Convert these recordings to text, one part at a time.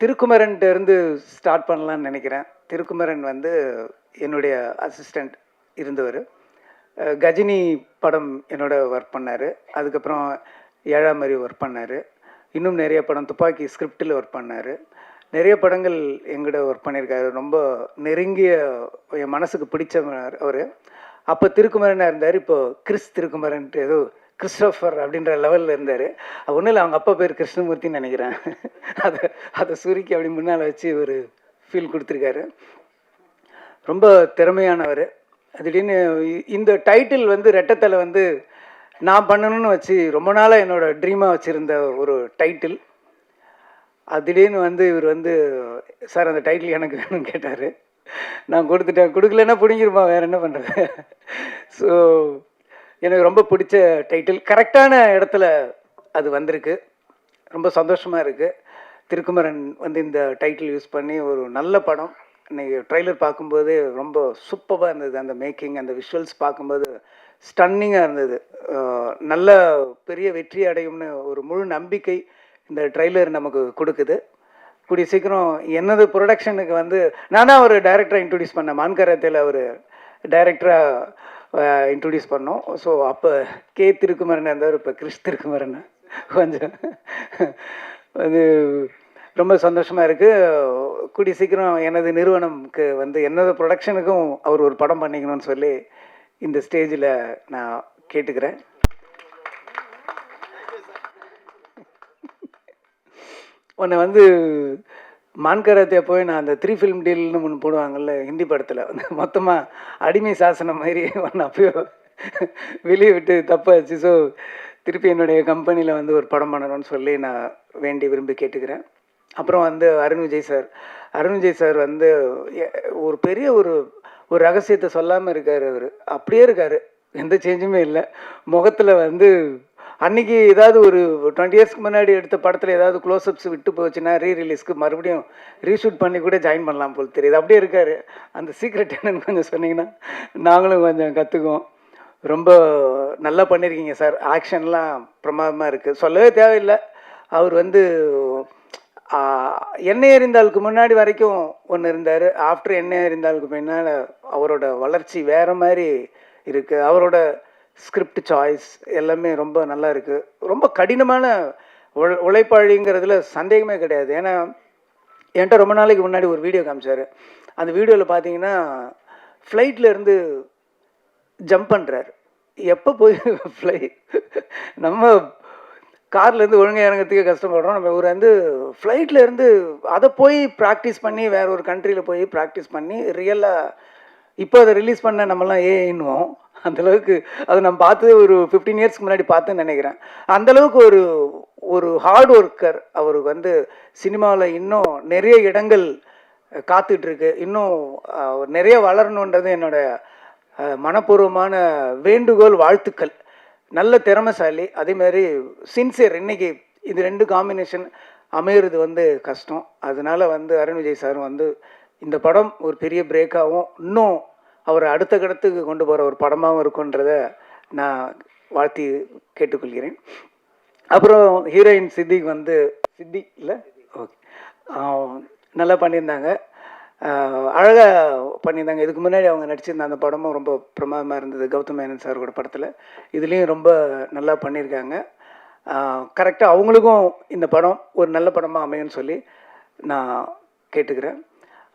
திருக்குமரன்ட்ட இருந்து ஸ்டார்ட் பண்ணலான்னு நினைக்கிறேன். திருக்குமரன் வந்து என்னுடைய அசிஸ்டண்ட் இருந்தவர். கஜினி படம் என்னோட ஒர்க் பண்ணார். அதுக்கப்புறம் ஏழாமறி ஒர்க் பண்ணார். இன்னும் நிறைய படம் துப்பாக்கி ஸ்கிரிப்டில் ஒர்க் பண்ணார். நிறைய படங்கள் எங்கிட்ட ஒர்க் பண்ணியிருக்காரு. ரொம்ப நெருங்கிய என் மனசுக்கு பிடிச்சவர் அவர். அப்போ திருக்குமரனாக இருந்தார். இப்போது கிறிஸ் திருக்குமரன்ட்டு ஏதோ கிறிஸ்டோஃபர் அப்படின்ற லெவலில் இருந்தார். ஒன்றும் இல்லை, அவங்க அப்பா பேர் கிருஷ்ணமூர்த்தின்னு நினைக்கிறேன். அதை அதை சுருக்கி அப்படி முன்னால் வச்சு ஒரு ஃபீல் கொடுத்துருக்காரு. ரொம்ப திறமையானவர். திடீர்னு இந்த டைட்டில் வந்து ரெட்டத்தலை வந்து நான் பண்ணணும்னு வச்சு ரொம்ப நாளாக என்னோடய ட்ரீமாக வச்சுருந்த ஒரு டைட்டில். அது திடீர்னு வந்து இவர் வந்து சார் அந்த டைட்டில் எனக்கு வேணும்னு கேட்டார். நான் கொடுத்துட்டேன். கொடுக்கலன்னா பிடிங்கிருமா, வேறு என்ன பண்ணுறது. ஸோ எனக்கு ரொம்ப பிடிச்ச டைட்டில். கரெக்டான இடத்துல அது வந்திருக்கு. ரொம்ப சந்தோஷமாக இருக்குது. திருக்குமரன் வந்து இந்த டைட்டில் யூஸ் பண்ணி ஒரு நல்ல படம். இன்றைக்கி ட்ரெய்லர் பார்க்கும்போது ரொம்ப சூப்பராக இருந்தது. அந்த மேக்கிங், அந்த விஷுவல்ஸ் பார்க்கும்போது ஸ்டன்னிங்காக இருந்தது. நல்ல பெரிய வெற்றி அடையும்னு ஒரு முழு நம்பிக்கை இந்த ட்ரெய்லர் நமக்கு கொடுக்குது. கூடிய சீக்கிரம் என்னது ப்ரொடக்ஷனுக்கு வந்து நான் தான் ஒரு டைரக்டரை இன்ட்ரடியூஸ் பண்ணேன். மான்கரத்தில் ஒரு டைரக்டராக இன்ட்ரடியூஸ் பண்ணோம். ஸோ அப்போ கே திருக்குமரன் இருந்தார். இப்போ கிறிஸ் திருக்குமரன். கொஞ்சம் அது ரொம்ப சந்தோஷமாக இருக்குது. கூடிய சீக்கிரம் எனது நிறுவனம்க்கு வந்து என்னது ப்ரொடக்ஷனுக்கும் அவர் ஒரு படம் பண்ணிக்கணும்னு சொல்லி இந்த ஸ்டேஜில் நான் கேட்டுக்கிறேன். உன்னை வந்து மான்கராத்தே போய் நான் அந்த 3 ஃபிலிம் டீல்னு ஒன்று போடுவாங்கள்ல ஹிந்தி படத்தில், வந்து மொத்தமாக அடிமை சாசனம் மாதிரி ஒன்று அப்பயோ வெளியே விட்டு தப்பாச்சு. ஸோ திருப்பி என்னுடைய கம்பெனியில் வந்து ஒரு படம் பண்ணணும்னு சொல்லி நான் வேண்டி விரும்பி கேட்டுக்கிறேன். அப்புறம் வந்து அருண் விஜய் சார் வந்து ஒரு பெரிய ஒரு ரகசியத்தை சொல்லாமல் இருக்கார். அவர் அப்படியே இருக்கார், எந்த சேஞ்சுமே இல்லை முகத்தில். வந்து அன்றைக்கி ஏதாவது ஒரு 20 இயர்ஸ்க்கு முன்னாடி எடுத்த படத்தில் ஏதாவது க்ளோஸ்அப்ஸ் விட்டு போச்சுன்னா ரீரிலீஸ்க்கு மறுபடியும் ரீஷூட் பண்ணி கூட ஜாயின் பண்ணலாம் போல் தெரியுது. அப்படியே இருக்கார். அந்த சீக்ரெட் என்னன்னு கொஞ்சம் சொன்னீங்கன்னா நாங்களும் கொஞ்சம் கற்றுக்குவோம். ரொம்ப நல்லா பண்ணியிருக்கீங்க சார். ஆக்ஷன்லாம் பிரமாதமாக இருக்குது, சொல்லவே தேவையில்லை. அவர் வந்து எண்ணெய் எறிந்தாளுக்கு முன்னாடி வரைக்கும் ஒன்று இருந்தார். ஆஃப்டர் எண்ணெய் எறிந்தாளுக்கு பின்னால் அவரோட வளர்ச்சி வேறு மாதிரி இருக்குது. அவரோட ஸ்கிரிப்ட் சாய்ஸ் எல்லாமே ரொம்ப நல்லா இருக்குது. ரொம்ப கடினமான உழைப்பாளிங்கிறதுல சந்தேகமே கிடையாது. ஏன்னா என்கிட்ட ரொம்ப நாளைக்கு முன்னாடி ஒரு வீடியோ காமிச்சார். அந்த வீடியோவில் பார்த்தீங்கன்னா ஃப்ளைட்டில் இருந்து ஜம்ப் பண்ணுறாரு. எப்போ போய் நம்ம கார்லேருந்து ஒழுங்காக இறங்கிறதுக்கே கஷ்டப்படுறோம். நம்ம ஒரு வந்து ஃப்ளைட்டில் இருந்து அதை போய் ப்ராக்டிஸ் பண்ணி வேறு ஒரு கண்ட்ரியில் போய் ப்ராக்டிஸ் பண்ணி ரியலாக இப்போ அதை ரிலீஸ் பண்ண நம்மலாம் ஏன்னுவோம். அந்தளவுக்கு அதை நம்ம பார்த்து ஒரு 15 இயர்ஸ்க்கு முன்னாடி பார்த்துன்னு நினைக்கிறேன். அந்தளவுக்கு ஒரு ஹார்ட் ஒர்க்கர். அவருக்கு வந்து சினிமாவில் இன்னும் நிறைய இடங்கள் காத்துட்ருக்கு. இன்னும் நிறைய வளரணுன்றது என்னோடய மனப்பூர்வமான வேண்டுகோள், வாழ்த்துக்கள். நல்ல திறமைசாலி, அதேமாதிரி சின்சியர். இன்றைக்கி இது 2 காம்பினேஷன் அமையிறது வந்து கஷ்டம். அதனால் வந்து அருண் விஜய் சார் வந்து இந்த படம் ஒரு பெரிய பிரேக்காகவும் இன்னும் அவரை அடுத்த கடத்துக்கு கொண்டு போகிற ஒரு படமாகவும் இருக்குன்றதை நான் வாழ்த்தி கேட்டுக்கொள்கிறேன். அப்புறம் ஹீரோயின் சித்திக் வந்து இல்லை ஓகே, நல்லா பண்ணியிருந்தாங்க, அழகாக பண்ணியிருந்தாங்க. இதுக்கு முன்னாடி அவங்க நடிச்சிருந்த அந்த படமும் ரொம்ப பிரமாதமாக இருந்தது, கௌதம் மேனன் சாரோட படத்தில். இதுலேயும் ரொம்ப நல்லா பண்ணியிருக்காங்க. கரெக்டாக அவங்களுக்கும் இந்த படம் ஒரு நல்ல படமாக அமையும்னு சொல்லி நான் கேட்டுக்கிறேன்.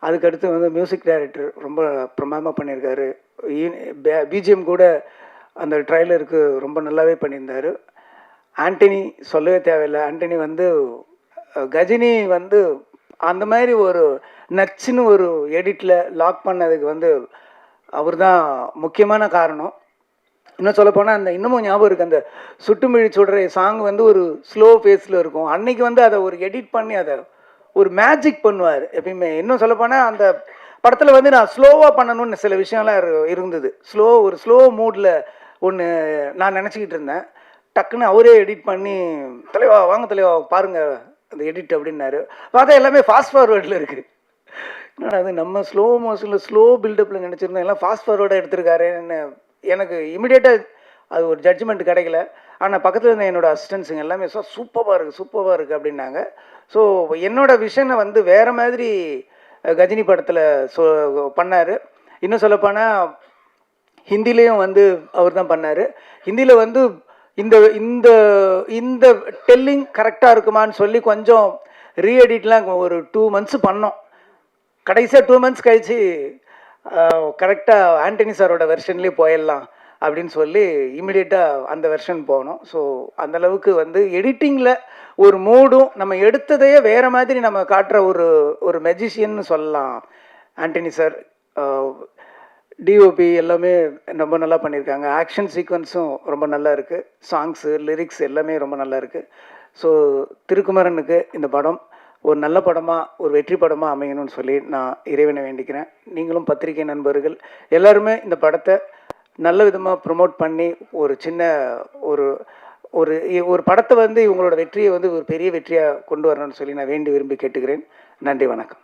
அதுக்கடுத்து வந்து மியூசிக் டைரக்டர் ரொம்ப பிரமாதமாக பண்ணியிருக்காரு. பிஜிஎம் கூட அந்த ட்ரைலருக்கு ரொம்ப நல்லாவே பண்ணியிருந்தார். ஆண்டனி சொல்லவே தேவையில்லை. ஆண்டனி வந்து கஜினி வந்து அந்த மாதிரி ஒரு நச்சுன்னு ஒரு எடிட்டில் லாக் பண்ணதுக்கு வந்து அவர் தான் முக்கியமான காரணம். இன்னும் சொல்லப்போனால் அந்த இன்னமும் ஞாபகம் இருக்குது, அந்த சுட்டுமிழி சுடுற சாங் வந்து ஒரு ஸ்லோ ஃபேஸில் இருக்கும். அன்றைக்கி வந்து அதை ஒரு எடிட் பண்ணி அதை ஒரு மேஜிக் பண்ணுவார் எப்பயுமே. இன்னும் சொல்லப்போனால் அந்த படத்தில் வந்து நான் ஸ்லோவாக பண்ணணும்னு சில விஷயம்லாம் இருந்தது. ஒரு ஸ்லோ மூடில் ஒன்று நான் நினச்சிக்கிட்டு இருந்தேன். டக்குன்னு அவரே எடிட் பண்ணி, தலைவா வாங்க தலைவா பாருங்கள் அந்த எடிட் அப்படின்னாரு. பார்த்தா எல்லாமே ஃபாஸ்ட் ஃபார்வேர்டில் இருக்குது. அது நம்ம ஸ்லோ மோஷனில் ஸ்லோ பில்டப்பில் நினச்சிருந்தோம், எல்லாம் ஃபாஸ்ட் ஃபார்வேர்டாக எடுத்திருக்காருன்னு எனக்கு இமிடியேட்டாக அது ஒரு ஜட்ஜ்மெண்ட் கிடைக்கல. ஆனால் பக்கத்தில் இருந்த என்னோட அசிஸ்டன்ஸுங்க எல்லாமே சூப்பராக இருக்குது அப்படின்னாங்க. ஸோ என்னோட விஷனை வந்து வேறு மாதிரி கஜினி படத்தில் பண்ணார். இன்னும் சொல்லப்போனால் ஹிந்திலேயும் வந்து அவர் தான் பண்ணார். ஹிந்தியில் வந்து இந்த இந்த இந்த டெல்லிங் கரெக்டாக இருக்குமான்னு சொல்லி கொஞ்சம் ரீஎடிட்லாம் ஒரு 2 months பண்ணோம். கடைசியாக 2 months கழிச்சு கரெக்டாக ஆண்டனி சாரோட வெர்ஷன்லேயே போயிடலாம் அப்படின்னு சொல்லி இமிடியேட்டாக அந்த வெர்ஷன் போனோம். ஸோ அந்தளவுக்கு வந்து எடிட்டிங்கில் ஒரு மூடும் நம்ம எடுத்ததையே வேறு மாதிரி நம்ம காட்டுற ஒரு மெஜிஷியன்னு சொல்லலாம் ஆண்டனி சார். டிஓபி எல்லாமே ரொம்ப நல்லா பண்ணியிருக்காங்க. ஆக்ஷன் சீக்வன்ஸும் ரொம்ப நல்லா இருக்குது. சாங்ஸு லிரிக்ஸ் எல்லாமே ரொம்ப நல்லா இருக்குது. ஸோ திருக்குமரனுக்கு இந்த படம் ஒரு நல்ல படமாக ஒரு வெற்றி படமாக அமையணும்னு சொல்லி நான் இறைவனை வேண்டிக்கிறேன். நீங்களும் பத்திரிகை நண்பர்கள் எல்லாருமே இந்த படத்தை நல்ல விதமாக ப்ரொமோட் பண்ணி ஒரு சின்ன ஒரு ஒரு ஒரு படத்தை வந்து இவங்களோட வெற்றியை வந்து ஒரு பெரிய வெற்றியாக கொண்டு வரணும்னு சொல்லி நான் விரும்பி கேட்டுக்கிறேன். நன்றி, வணக்கம்.